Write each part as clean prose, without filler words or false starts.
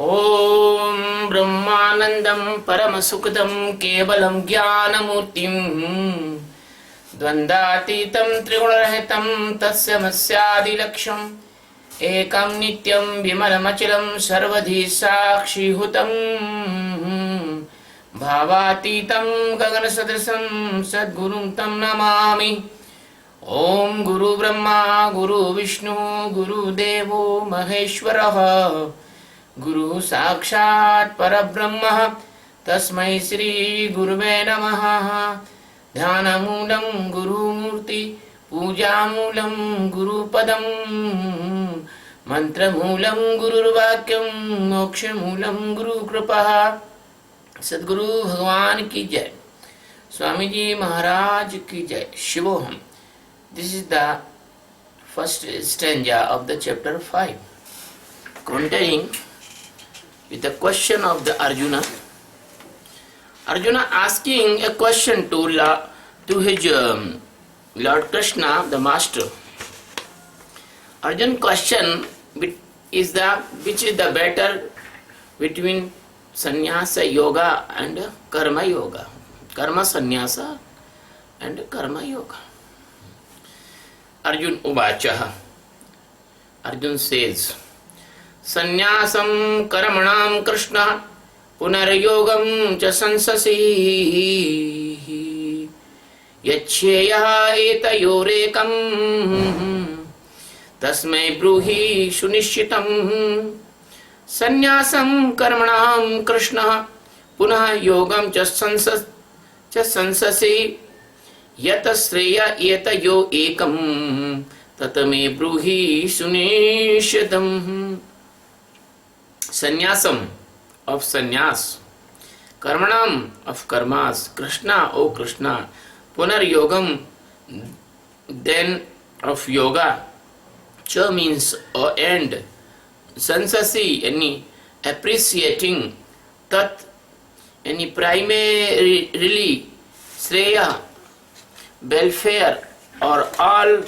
ॐ ब्रह्मानन्दं परमसुखदं केवलं ज्ञानमूर्तिं द्वन्द्वातीतं त्रिगुणरहितं तस्मैस्यादिलक्ष्यम् एकं नित्यं विमलमचलं सर्वधी साक्षिभूतं भावातीतं गगनसदृशं सद्गुरुं तं नमामि। ॐ गुरुब्रह्मा गुरुविष्णु गुरुदेवो महेश्वरः गुरु साक्षात् परब्रह्म तस्मै श्री गुरुवे नमः। ध्यानमूलं गुरुमूर्ति पूजामूलं गुरुपदं मंत्रमूलं गुरुर्वाक्यं मोक्षमूलं गुरुकृपा। सद्गुरु भगवान की जय, स्वामी जी महाराज की जय। शिवोहम। This is the first stanza of the chapter 5, containing with the question of the Arjuna. Arjuna asking a question to his Lord Krishna, the master. Arjuna question which is the better between sannyasa yoga and karma yoga, karma sannyasa and karma yoga. Arjun Uvacha. Arjun says, Sannyasam karmanam Krishna punaryogam cha sansasi yachyeya etayorekam tasmai bruhi sunishitam. Sannyasam karmanam Krishna punah yogam cha sansasi यत श्रेय एत यो एकम ततमे ब्रूहि सुनिश्चितम. Sannyasam of sannyas, karmanam of karmas, Krishna O Krishna, punar yogam then of yoga, cha means and, sansasi any appreciating, tat any primarily, shreya welfare or all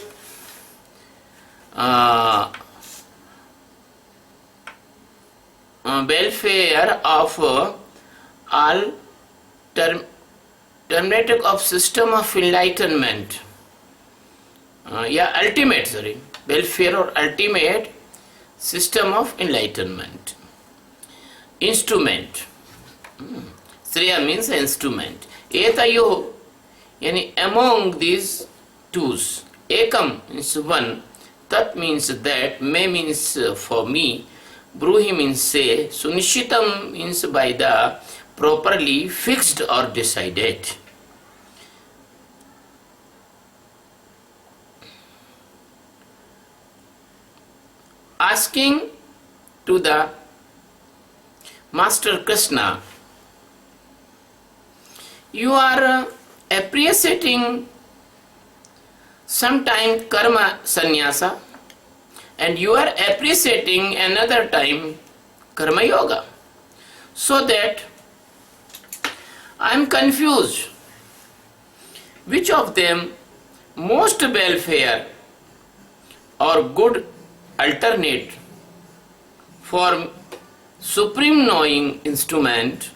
welfare of all terminatic of system of enlightenment. Welfare or ultimate system of enlightenment. Instrument. Shreya means instrument. Etayo yani among these twos. Ekam means one, tat means that, me means for me, bruhi means say, sunishitam means by the properly fixed or decided. Asking to the Master Krishna, you are appreciating sometime karma sannyasa and you are appreciating another time karma yoga, so that I am confused which of them most welfare or good alternate for supreme knowing instrument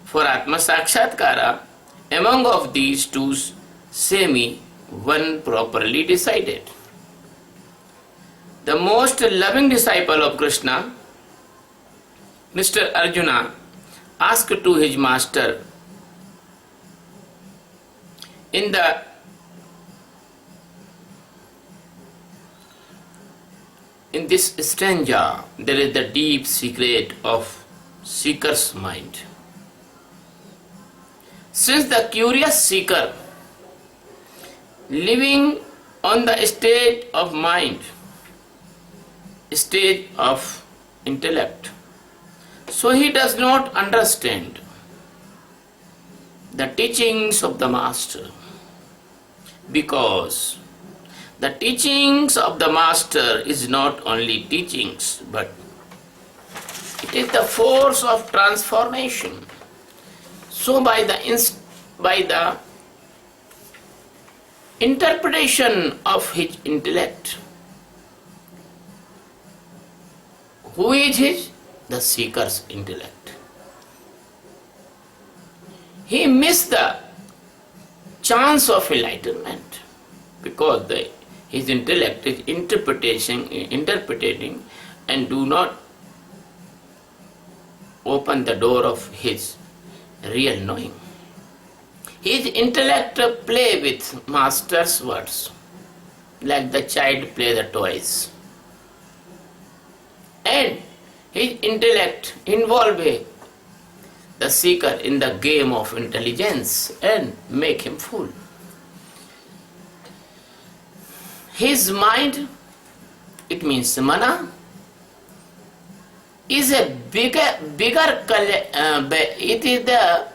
for Atma Sakshatkara. Among of these two, say me one properly decided. The most loving disciple of Krishna, Mr. Arjuna, asked to his master, in this stanza, there is the deep secret of seeker's mind. Since the curious seeker, living on the state of mind, state of intellect, so he does not understand the teachings of the Master, because the teachings of the Master is not only teachings, but it is the force of transformation. So by the interpretation of his intellect, who is his the seeker's intellect. He missed the chance of enlightenment because his intellect is interpreting and do not open the door of his real knowing. His intellect play with master's words, like the child play the toys. And his intellect involve the seeker in the game of intelligence and make him fool. His mind, it means mana, is a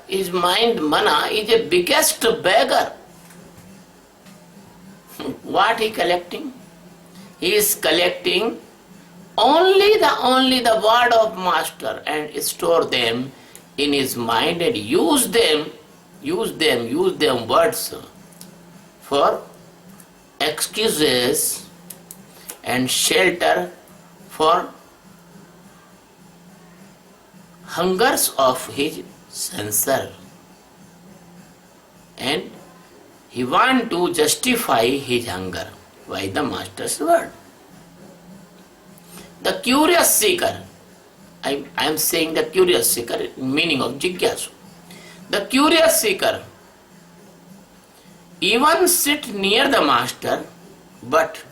his mind mana is a biggest beggar. What he collecting? He is collecting only the word of master and store them in his mind and use them words for excuses and shelter for hungers of his censor, and he want to justify his hunger by the master's word. The curious seeker, I am saying the curious seeker, meaning of jigyasu. The curious seeker even sit near the master, but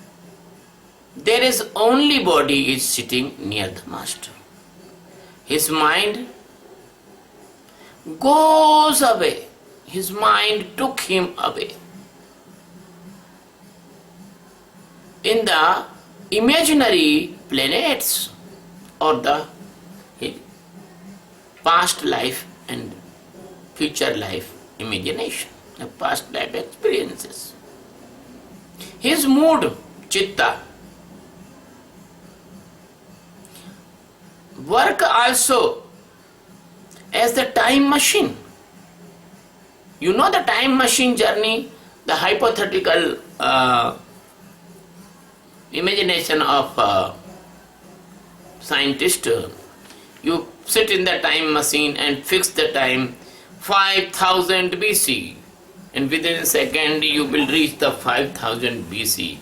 there is only body is sitting near the master. His mind goes away. His mind took him away. In the imaginary planets or the past life and future life imagination, the past life experiences. His mood, chitta, work also as the time machine. You know the time machine journey, the hypothetical imagination of scientist. You sit in the time machine and fix the time 5000 BC, and within a second you will reach the 5000 BC.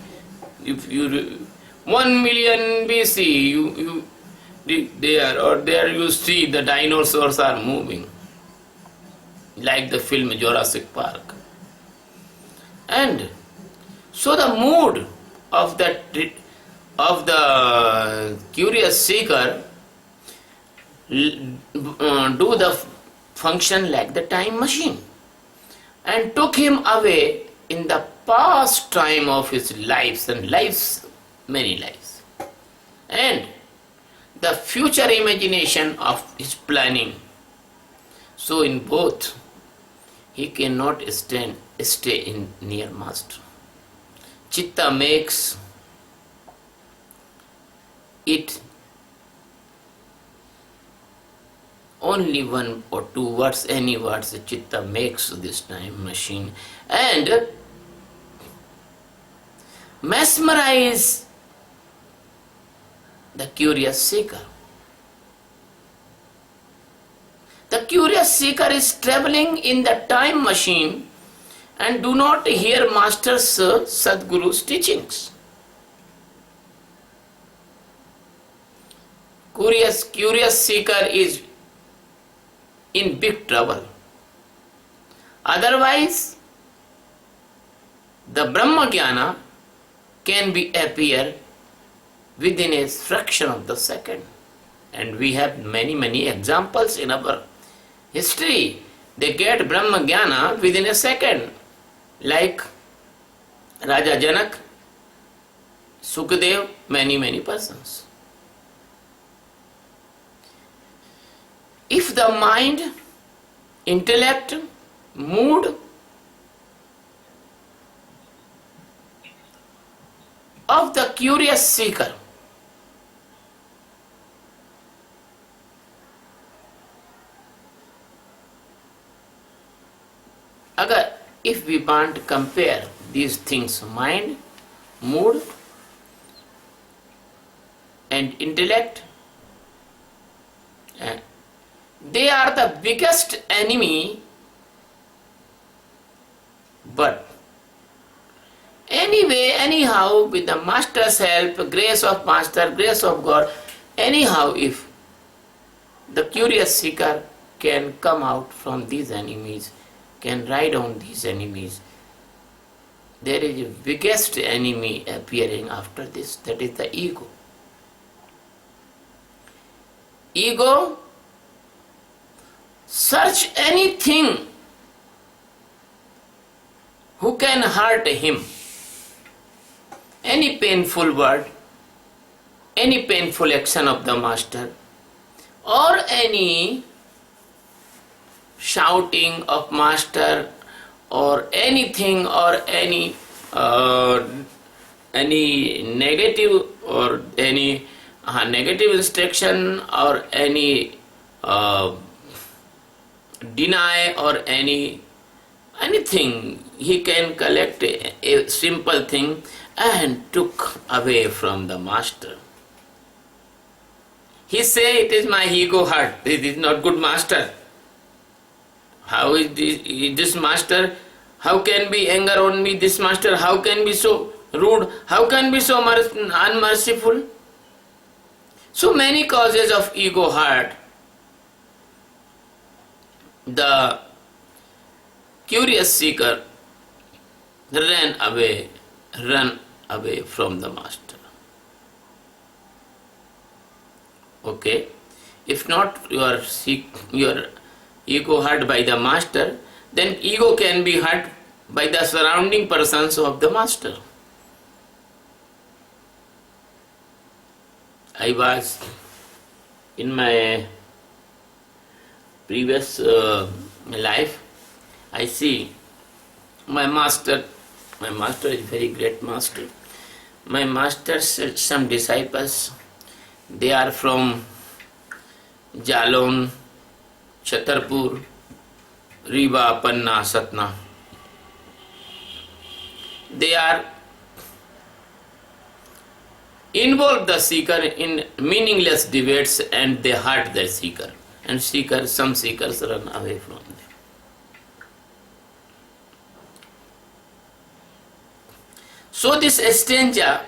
If you 1 million BC, there you see the dinosaurs are moving, like the film Jurassic Park. And so the mood of the curious seeker do the function like the time machine and took him away in the past time of his lives and many lives, and the future imagination of his planning. So in both he cannot stay in near master. Chitta makes it only one or two words, any words. Chitta makes this time machine and mesmerize the curious seeker. The curious seeker is traveling in the time machine and do not hear master's Sadguru's teachings. Curious seeker is in big trouble. Otherwise, the Brahma Jnana can be appear within a fraction of the second. And we have many examples in our history. They get Brahma Jnana within a second, like Raja Janak, Sukadev, many persons. If the mind, intellect, mood of the curious seeker if we want to compare these things, mind, mood and intellect, Uh, they are the biggest enemy, but anyway, anyhow, with the master's help, grace of master, grace of God, anyhow, if the curious seeker can come out from these enemies, can ride on these enemies, there is a biggest enemy appearing after this, that is the ego. Ego search anything who can hurt him. Any painful word, any painful action of the master, or any shouting of master, or anything, or any negative, or any negative instruction, or any deny, or anything, he can collect a simple thing and took away from the master. He say, it is my ego hurt, this is not good master. How is this master? How can be anger on me, this master? How can be so rude? How can be so unmerciful? So many causes of ego hurt. The curious seeker run away from the master. Okay? If not your ego hurt by the master, then ego can be hurt by the surrounding persons of the master. I was in my previous life, I see my master is very great master. My master's some disciples, they are from Jalon, Chhatarpur, Riva, Panna, Satna. They are involve the seeker in meaningless debates, and they hurt the seeker, and some seekers run away from them. So this stanza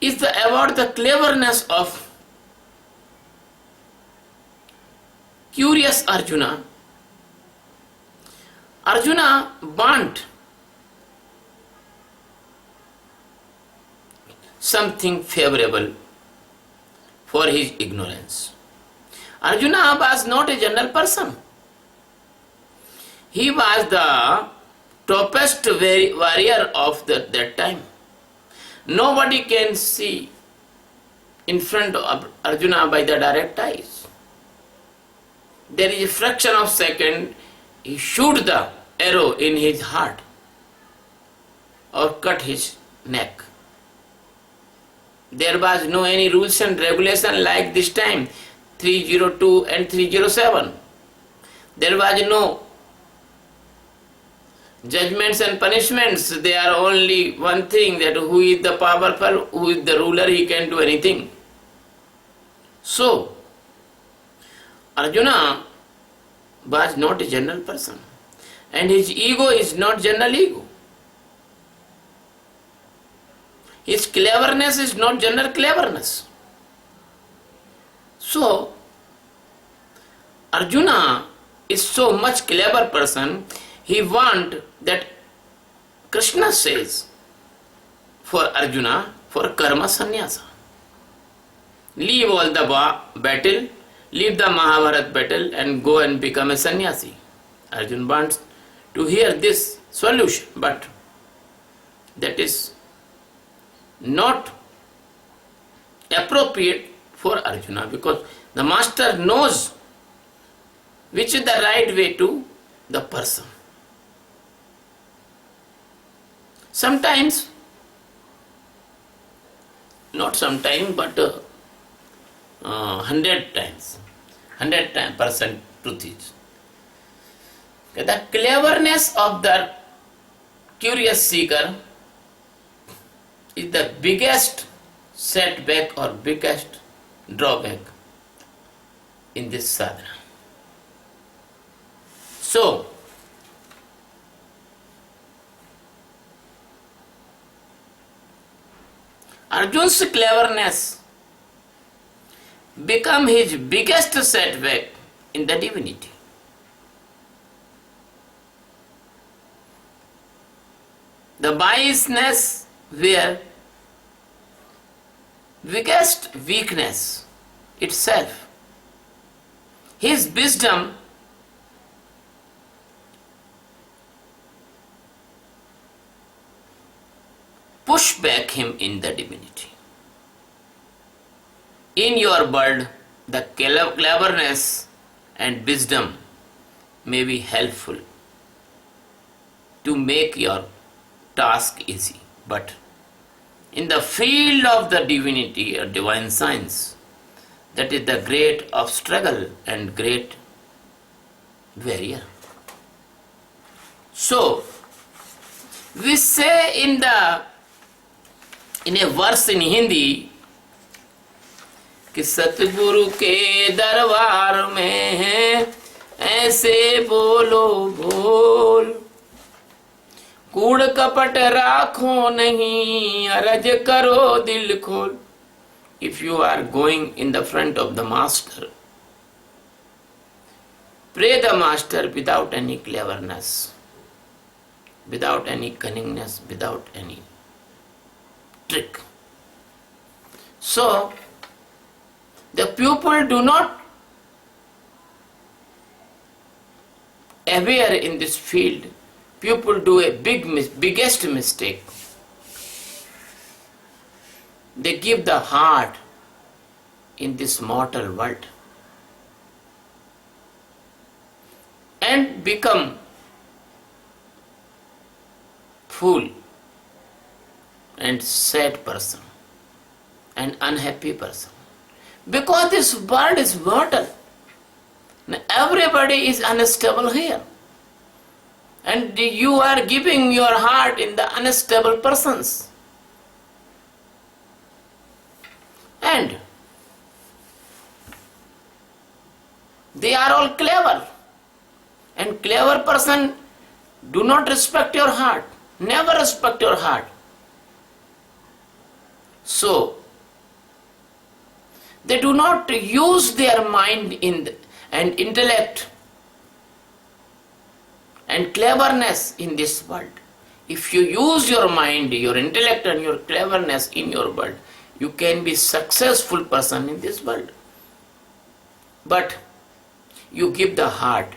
is about the cleverness of curious Arjuna. Arjuna want something favorable for his ignorance. Arjuna was not a general person. He was the toppest warrior of that time. Nobody can see in front of Arjuna by the direct eyes. There is a fraction of second, he shoot the arrow in his heart or cut his neck. There was no any rules and regulation like this time, 302 and 307. There was no judgments and punishments. They are only one thing, that who is the powerful, who is the ruler, he can do anything. So, Arjuna was not a general person, and his ego is not general ego. His cleverness is not general cleverness. So, Arjuna is so much clever person, he want that Krishna says for Arjuna, for karma sannyasa. Leave all the battle, leave the Mahabharat battle and go and become a sannyasi. Arjuna wants to hear this solution, but that is not appropriate for Arjuna, because the master knows which is the right way to the person. Sometimes, not sometimes, but 100 times, 100% truth is. The cleverness of the curious seeker is the biggest setback or biggest drawback in this sadhana. So, Arjun's cleverness become his biggest setback in the divinity. The biasness were biggest weakness itself. His wisdom push back him in the divinity. In your world, the cleverness and wisdom may be helpful to make your task easy, but in the field of the divinity or divine science, that is the great of struggle and great barrier. So, we say in a verse in Hindi कि सतगुरु के दरबार में है ऐसे बोलो बोल, कूड़ कपट राखो नहीं, अरज करो दिल खोल. If you are going in the front of the master, pray the master without any cleverness, without any cunningness, without any trick. So, the pupil do not aware in this field. People do a biggest mistake. They give the heart in this mortal world and become fool and sad person and unhappy person. Because this world is mortal. Everybody is unstable here. And you are giving your heart in the unstable persons. And they are all clever. And clever person do not respect your heart. Never respect your heart. So, they do not use their mind and intellect and cleverness in this world. If you use your mind, your intellect and your cleverness in your world, you can be successful person in this world. But you give the heart.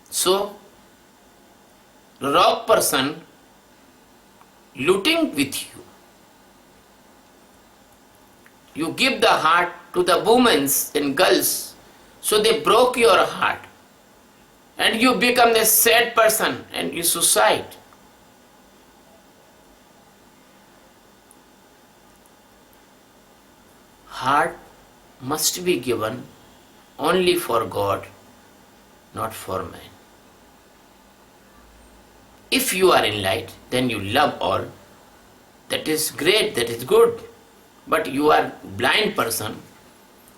So, rock person looting with you. You give the heart to the women and girls, so they broke your heart. And you become a sad person and you suicide. Heart must be given only for God, not for man. If you are in light, then you love all. That is great, that is good. But you are blind person.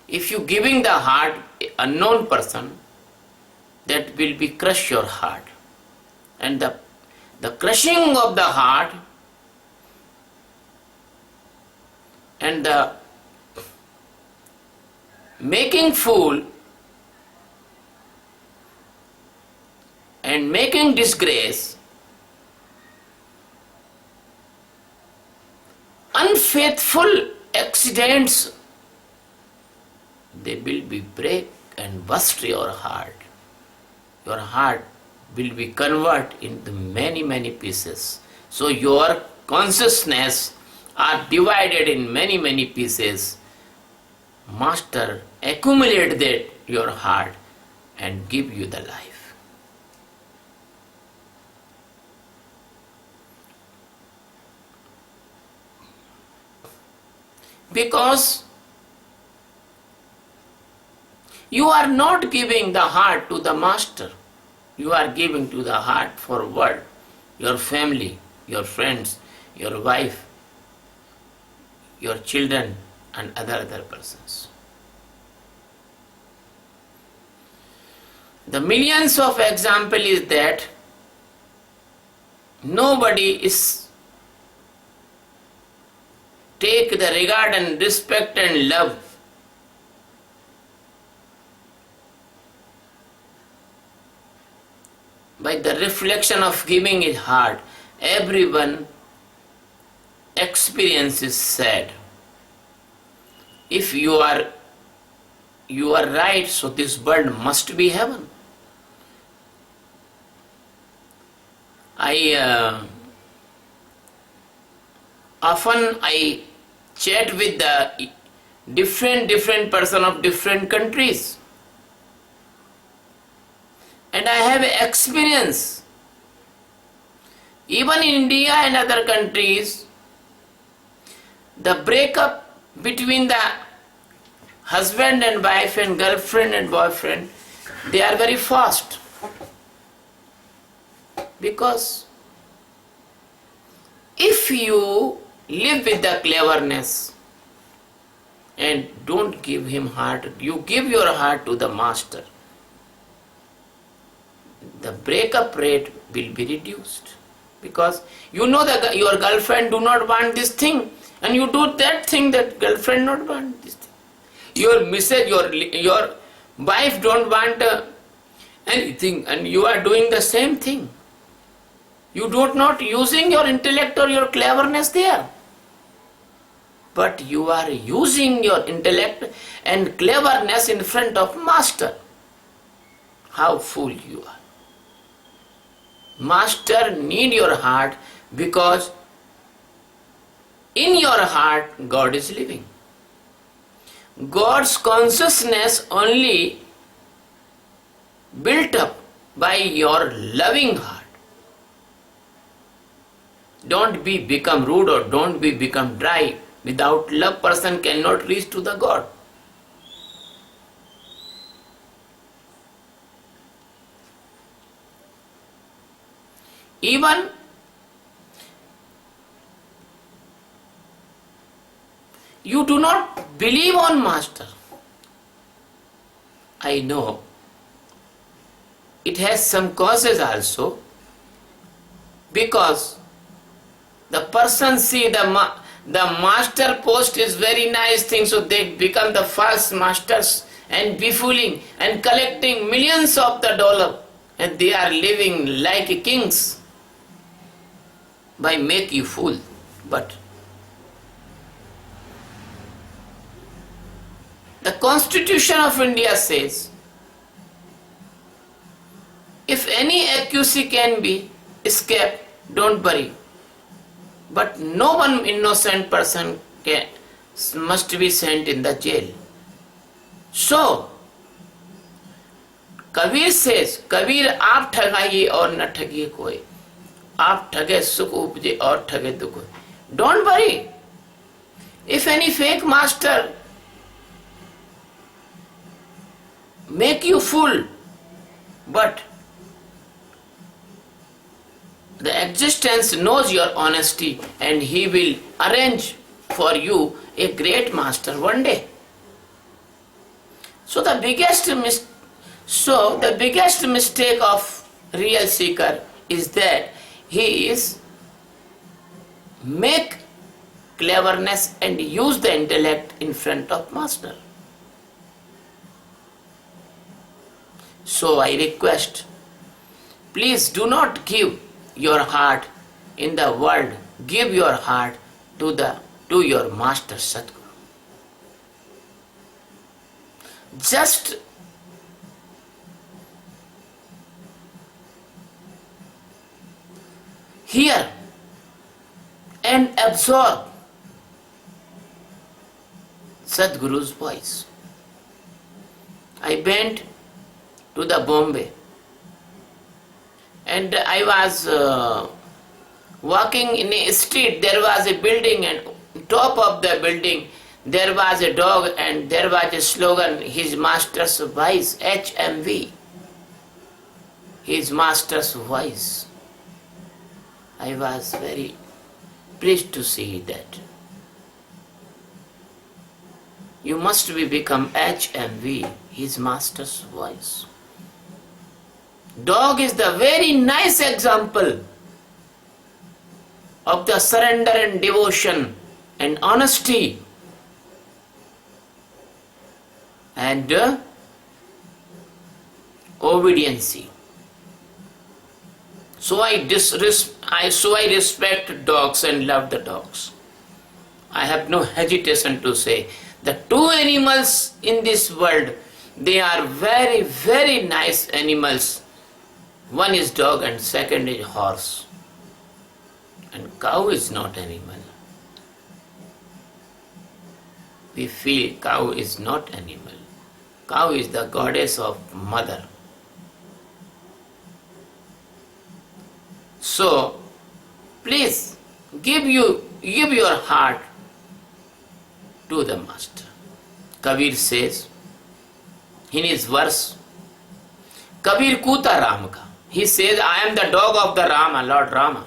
If you giving the heart unknown person, that will be crush your heart. And the crushing of the heart and the making fool and making disgrace, unfaithful accidents, they will be break and burst your heart. Your heart will be converted into many pieces. So your consciousness are divided in many pieces. Master accumulate that your heart and give you the life. Because you are not giving the heart to the master. You are giving to the heart for world, your family, your friends, your wife, your children, and other persons. The millions of example is that nobody is take the regard and respect and love by the reflection of giving his heart. Everyone experiences sad. If you are right, so this world must be heaven. Often I chat with the different person of different countries, and I have experience. Even in India and other countries, the breakup between the husband and wife and girlfriend and boyfriend, they are very fast. Because if you live with the cleverness and don't give him heart, you give your heart to the master, the breakup rate will be reduced. Because you know that your girlfriend do not want this thing, and you do that thing that girlfriend not want this thing. Your missus, your wife don't want anything, and you are doing the same thing. You do not using your intellect or your cleverness there, but you are using your intellect and cleverness in front of master. How fool you are. Master need your heart, because in your heart God is living. God's consciousness only built up by your loving heart. Don't become rude or don't become dry. Without love, person cannot reach to the God. Even you do not believe on master. I know it has some causes also, because the person see the master post is very nice thing, so they become the false masters and befooling and collecting millions of the dollar, and they are living like kings by make you fool. But the Constitution of India says, if any accusation can be escaped, don't worry. But no one innocent person must be sent in the jail. So, Kabir says, Kabir आप ठगाइए और न ठगिए कोई, आप ठगे सुख उपजे और ठगे दुख. Don't worry. If any fake master make you fool, but the existence knows your honesty, and he will arrange for you a great master one day. So the biggest mistake of real seeker is that he is make cleverness and use the intellect in front of master. So I request, please do not give your heart in the world, give your heart to your master Sadguru. Just hear and absorb Sadguru's voice. I went to the Bombay, and I was walking in a street. There was a building, and top of the building there was a dog, and there was a slogan, His Master's Voice, HMV, His Master's Voice. I was very pleased to see that. You must be become HMV, his master's voice. Dog is the very nice example of the surrender and devotion and honesty and obedience. So I respect dogs and love the dogs. I have no hesitation to say the two animals in this world, they are very, very nice animals. One is dog and second is horse. And cow is not animal. We feel cow is not animal. Cow is the goddess of mother. So, please give your heart to the Master. Kabir says in his verse, Kabir Kuta Ram ka. He says, I am the dog of the Rama, Lord Rama.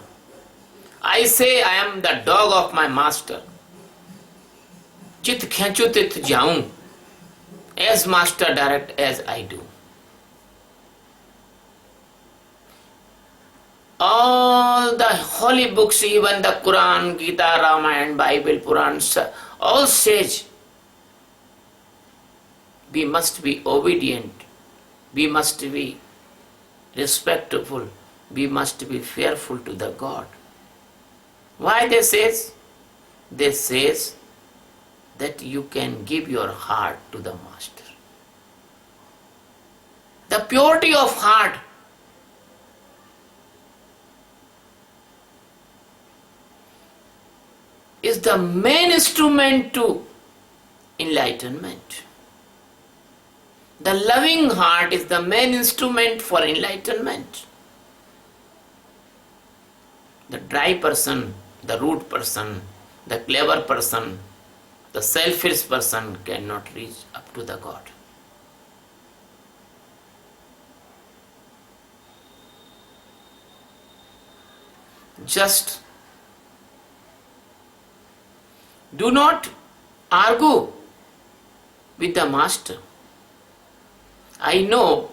I say I am the dog of my Master. Chit khenchu tit jaun, as Master direct as I do. All the holy books, even the Quran, Gita, Ramayana, Bible, Purans, all says we must be obedient, we must be respectful, we must be fearful to the God. Why they says? They says that you can give your heart to the Master. The purity of heart is the main instrument to enlightenment. The loving heart is the main instrument for enlightenment. The dry person, the rude person, the clever person, the selfish person cannot reach up to the God. Just do not argue with the Master. I know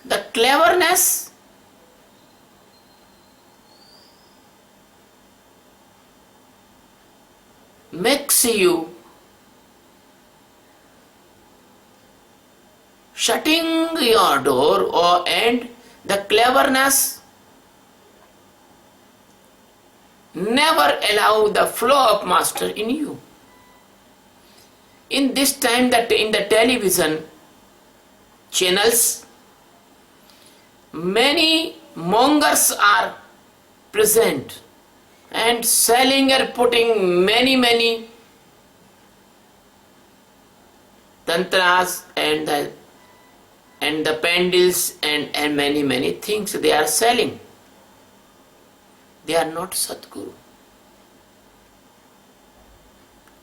the cleverness makes you shutting your door, and the cleverness never allow the flow of Master in you. In this time that in the television channels, many mongers are present and selling or putting many tantras and the pendles and many things they are selling. They are not Sadguru.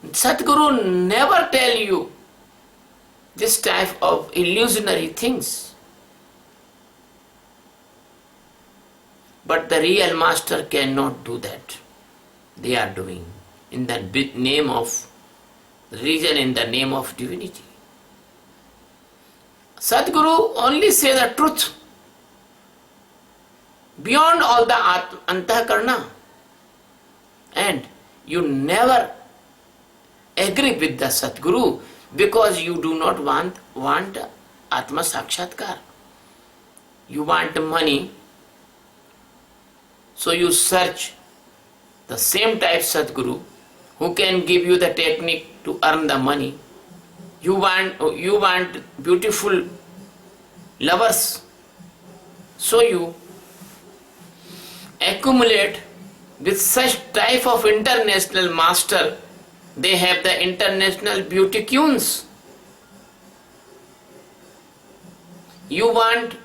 Sadguru never tell you this type of illusionary things. But the real Master cannot do that. They are doing in the name of religion, in the name of divinity. Sadguru only say the truth beyond all the antakarna, and you never agree with the Sadguru because you do not want Atma Sakshatkar. You want money, so you search the same type Sadguru who can give you the technique to earn the money. You want beautiful lovers, so you accumulate with such type of international master. They have the international beauty queens. You want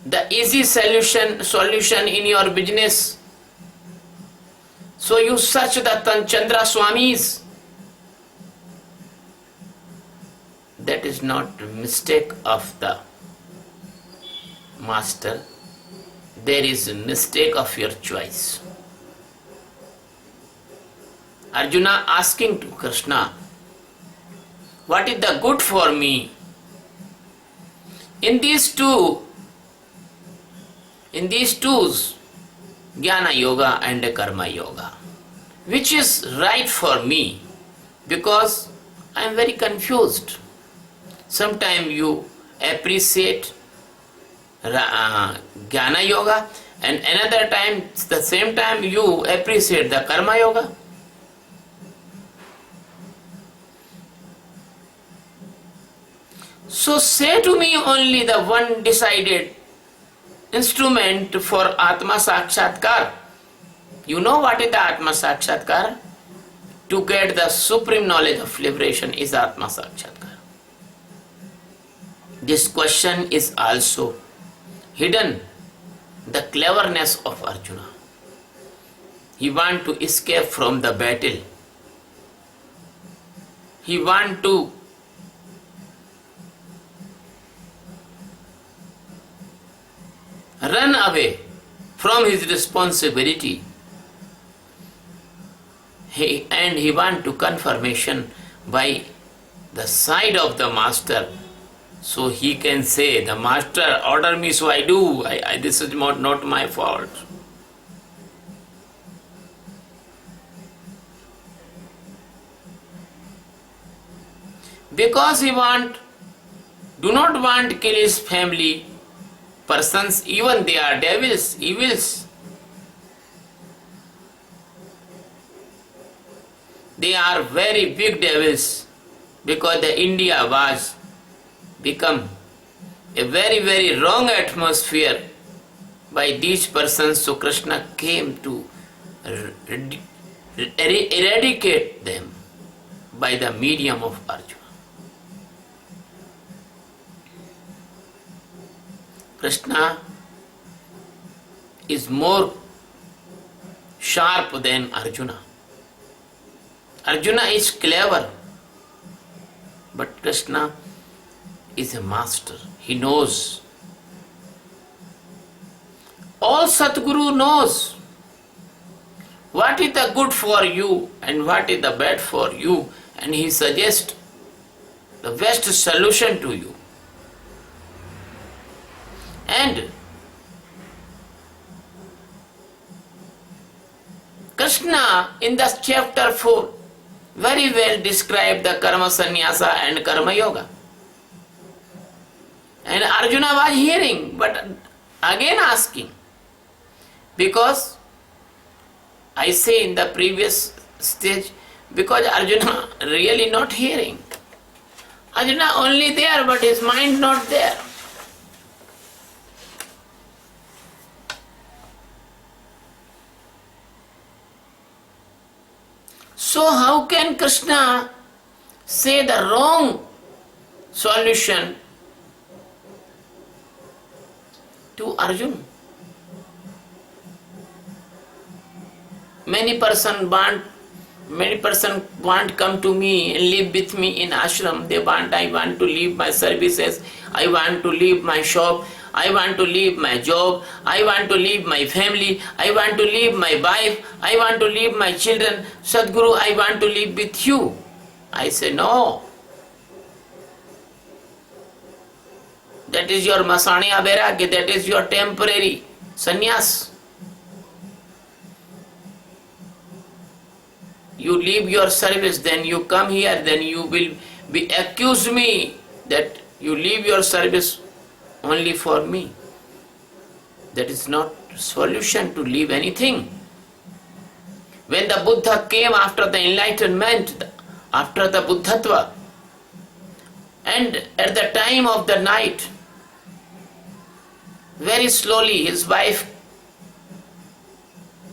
the easy solution in your business, so you search the Chandra Swamis. That is not a mistake of the Master. There is a mistake of your choice. Arjuna asking to Krishna, what is the good for me? In these two, Jnana Yoga and Karma Yoga, which is right for me? Because I am very confused. Sometimes you appreciate Jnana Yoga, and another time, the same time you appreciate the Karma Yoga. So say to me only the one decided instrument for Atma Sakshatkar. You know what is the Atma Sakshatkar? To get the supreme knowledge of liberation is Atma Sakshatkar. This question is also hidden, the cleverness of Arjuna. He wants to escape from the battle. He wants to run away from his responsibility. He wants to confirmation by the side of the master, so he can say, the master order me, so I do. This is not my fault. Because he do not want to kill his family, persons, even they are devils, evils. They are very big devils, because the India was become a very, very wrong atmosphere by these persons. So Krishna came to eradicate them by the medium of Arjuna. Krishna is more sharp than Arjuna. Arjuna is clever, but Krishna is a master. He knows. All Satguru knows what is the good for you and what is the bad for you, and he suggests the best solution to you. And Krishna in the chapter 4 very well described the karma sannyasa and karma yoga. And Arjuna was hearing, but again asking. Because I say in the previous stage, because Arjuna really not hearing. Arjuna only there, but his mind not there. So how can Krishna say the wrong solution to Arjuna? Many person want come to me and live with me in ashram. I want to leave my services, I want to leave my shop, I want to leave my job, I want to leave my family, I want to leave my wife, I want to leave my children. Sadguru, I want to live with you. I say, no. That is your masaniya vairagya, that is your temporary sannyas. You leave your service, then you come here, then you will be accuse me that you leave your service only for me. That is not solution to leave anything. When the Buddha came after the enlightenment, after the Buddhatva, and at the time of the night, very slowly his wife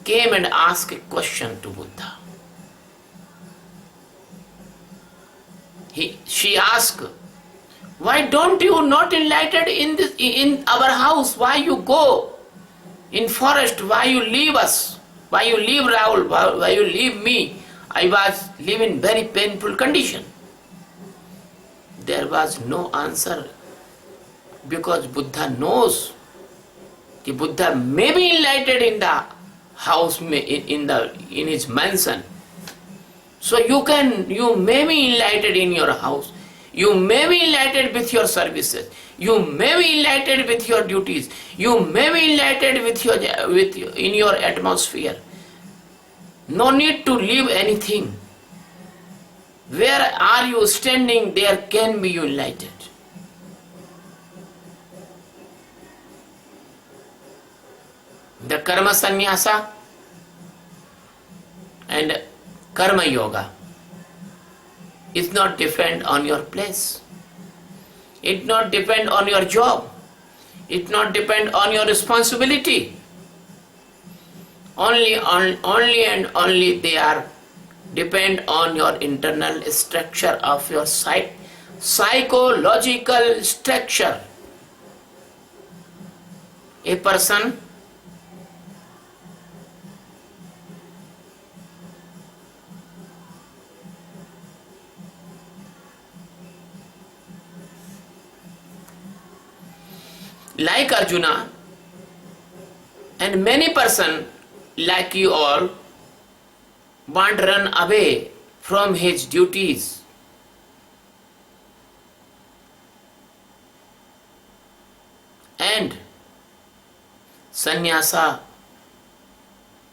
came and asked a question to Buddha. She asked, why don't you not enlightened in our house? Why you go in forest? Why you leave us? Why you leave Rahul? Why you leave me? I was living very painful condition. There was no answer, because Buddha knows that Buddha may be enlightened in the house, in his mansion, So you may be enlightened in your house, you may be enlightened with your services, you may be enlightened with your duties, you may be enlightened in your atmosphere. No need to leave anything. Where are you standing, there can be you enlightened. The karma sannyasa and karma yoga is not depend on your place. It not depend on your job. It not depend on your responsibility. Only and only they are depend on your internal structure of your psychological structure. A person like Arjuna and many person like you all want to run away from his duties. And sannyasa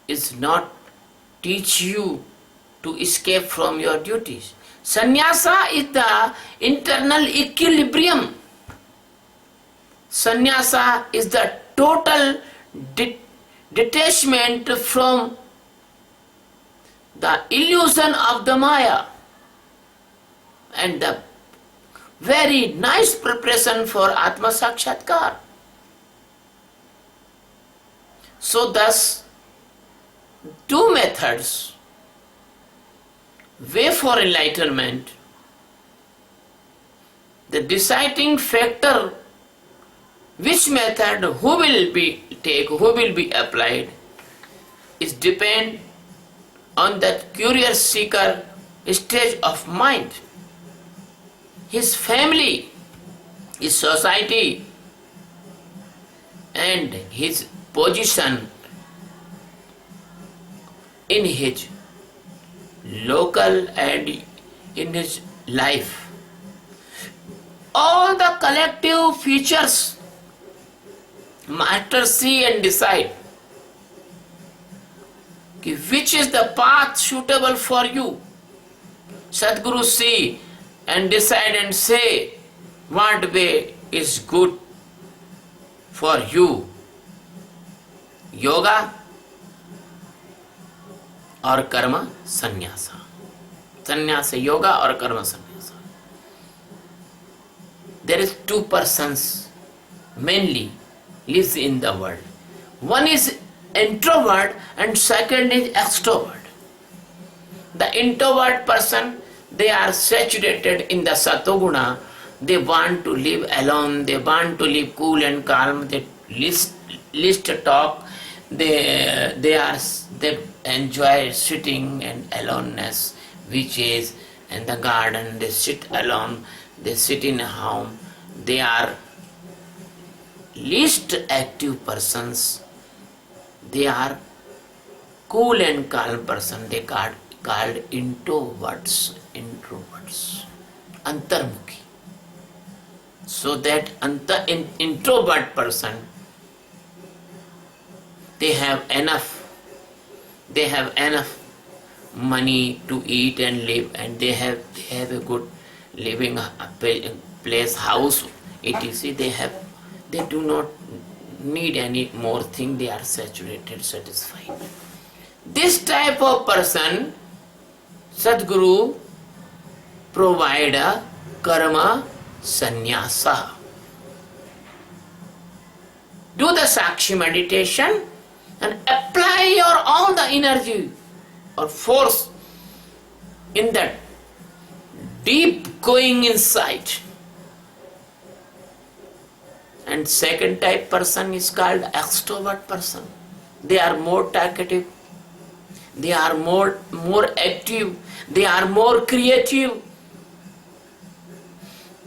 is not teach you to escape from your duties. Sannyasa is the internal equilibrium. Sannyasa is the total detachment from the illusion of the Maya, and the very nice preparation for Atma Sakshatkar. So thus, two methods, way for enlightenment, the deciding factor which method who will be applied is depend on that curious seeker stage of mind, his family, his society, and his position in his local and in his life. All the collective features master see and decide which is the path suitable for you. Sadguru see and decide and say what way is good for you. Yoga or karma sannyasa. Sannyasa yoga or karma sannyasa. There is two persons mainly lives in the world. One is introvert and second is extrovert. The introvert person, they are saturated in the satoguna. They want to live alone. They want to live cool and calm. They least talk. They enjoy sitting and aloneness, which is in the garden. They sit alone. They sit in a home. They are least active persons. They are cool and calm person. They called introverts, antarmukhi. So that introvert person, they have enough money to eat and live, and they have a good living place, house, etc. They do not need any more thing. They are saturated, satisfied. This type of person, Sadguru provide a karma sannyasa. Do the Sakshi meditation and apply your all the energy or force in that deep going inside. And second type person is called extrovert person. They are more talkative, they are more active, they are more creative.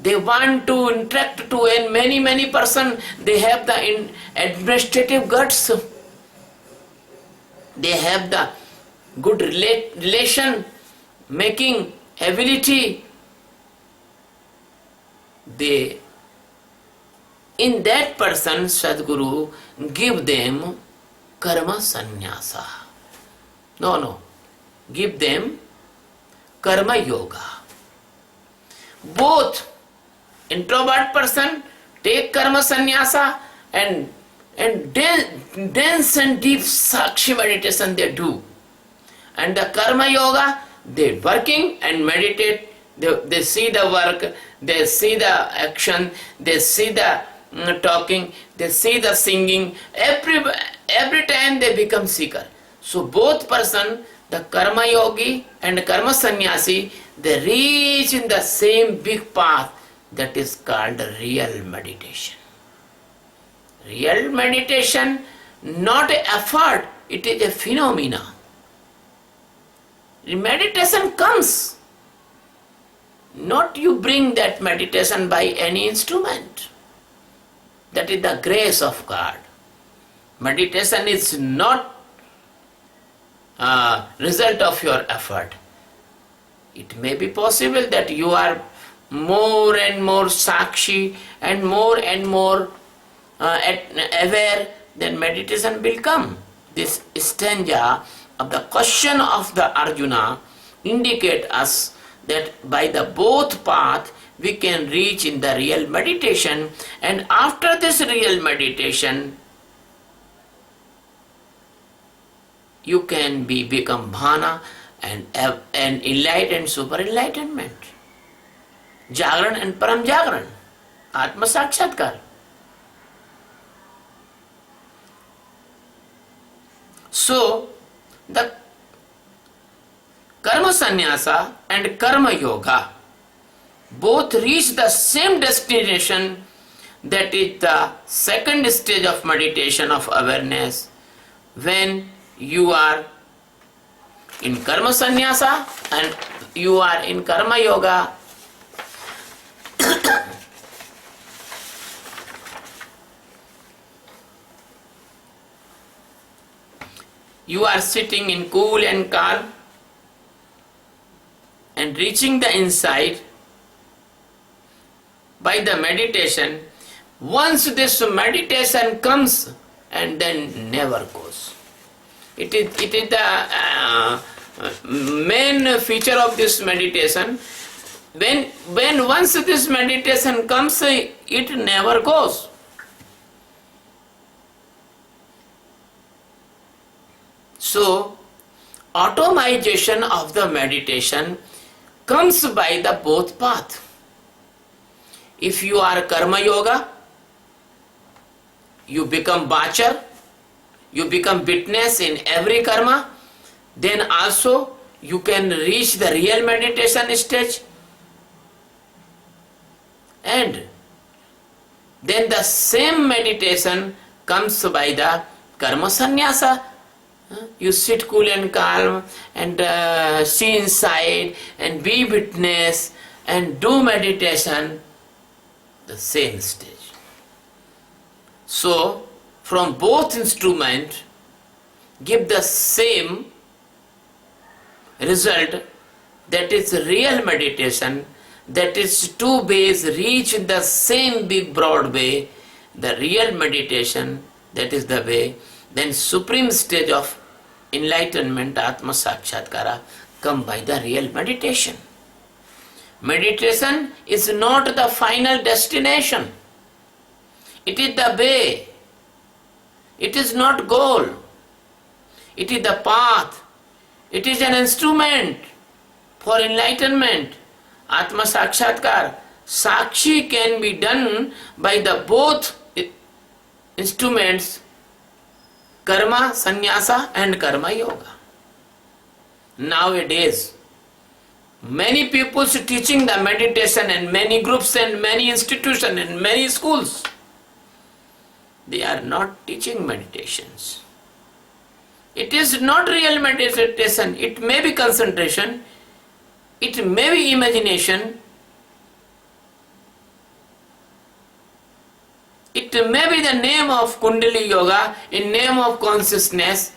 They want to interact to and many person. They have the administrative guts. They have the good relation making ability, they, in that person, Sadguru give them karma sannyasa. No, give them karma yoga. Both introvert person take karma sannyasa and dense and deep sakshi meditation they do. And the karma yoga, they working and meditate, they see the work, they see the action, they see the talking, they see the singing, every time they become seeker. So both person, the karma yogi and karma sannyasi, they reach in the same big path that is called real meditation. Real meditation, not an effort, it is a phenomena. Meditation comes. Not you bring that meditation by any instrument. That is the grace of God. Meditation is not a result of your effort. It may be possible that you are more and more sakshi and more aware, then meditation will come. This stanza of the question of the Arjuna indicate us that by the both path we can reach in the real meditation, and after this real meditation you can become bhana and enlightened super enlightenment, jagran and param jagran, atma sakshatkar. So the karma sannyasa and karma yoga both reach the same destination, that is the second stage of meditation of awareness. When you are in karma sannyasa and you are in karma yoga, you are sitting in cool and calm and reaching the inside by the meditation. Once this meditation comes and then never goes. It is the main feature of this meditation. When once this meditation comes, it never goes. So, automation of the meditation comes by the both path. If you are karma yoga, you become bachar, you become witness in every karma, then also you can reach the real meditation stage, and then the same meditation comes by the karma sannyasa. You sit cool and calm and see inside and be witness and do meditation, the same stage. So, from both instruments give the same result, that is real meditation, that is two ways reach in the same big broad way, the real meditation, that is the way, then supreme stage of enlightenment, atma sakshatkara, come by the real meditation. Meditation is not the final destination. It is the way. It is not goal. It is the path. It is an instrument for enlightenment. Atma sakshatkar. Sakshi can be done by the both instruments, karma sannyasa and karma yoga. Nowadays, many people teaching the meditation and many groups and many institutions and many schools, they are not teaching meditations. It is not real meditation. It may be concentration, it may be imagination, it may be the name of Kundali Yoga, in name of consciousness,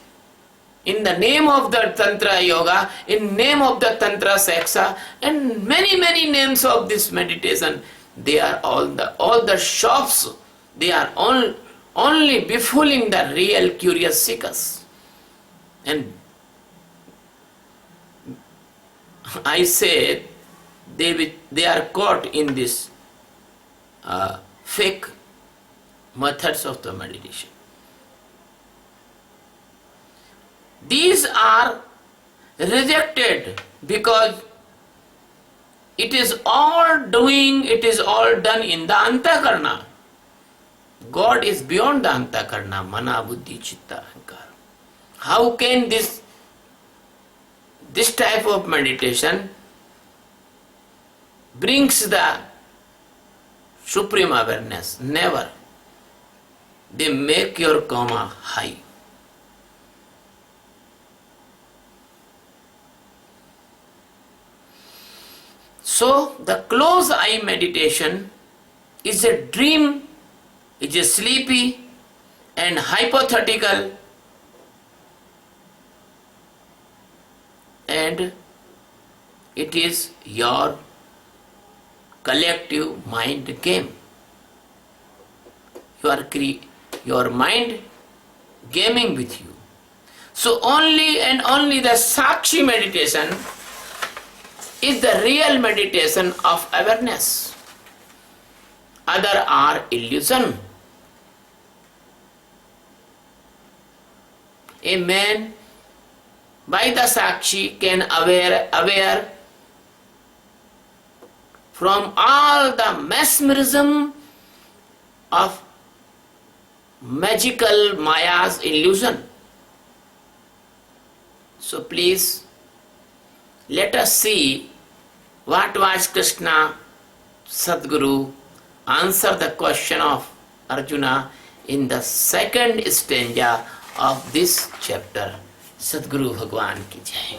in the name of the Tantra Yoga, in name of the Tantra Sexa, and many, many names of this meditation. They are all the shops, they are only befooling the real curious seekers. And I say they are caught in this fake methods of the meditation. These are rejected because it is all done in the Antakarna. God is beyond the Antakarna, Mana, Buddhi, Chitta, Ahankara. How can this type of meditation brings the supreme awareness? Never. They make your karma high. So the closed eye meditation is a dream, is a sleepy and hypothetical, and it is your collective mind game. Your mind gaming with you. So only and only the Sakshi meditation is the real meditation of awareness. Other are illusion. A man by the Sakshi can aware from all the mesmerism of magical Maya's illusion. So please, let us see what was Krishna, Sadguru, answer the question of Arjuna in the second stanza of this chapter. Sadguru Bhagwan ki jai.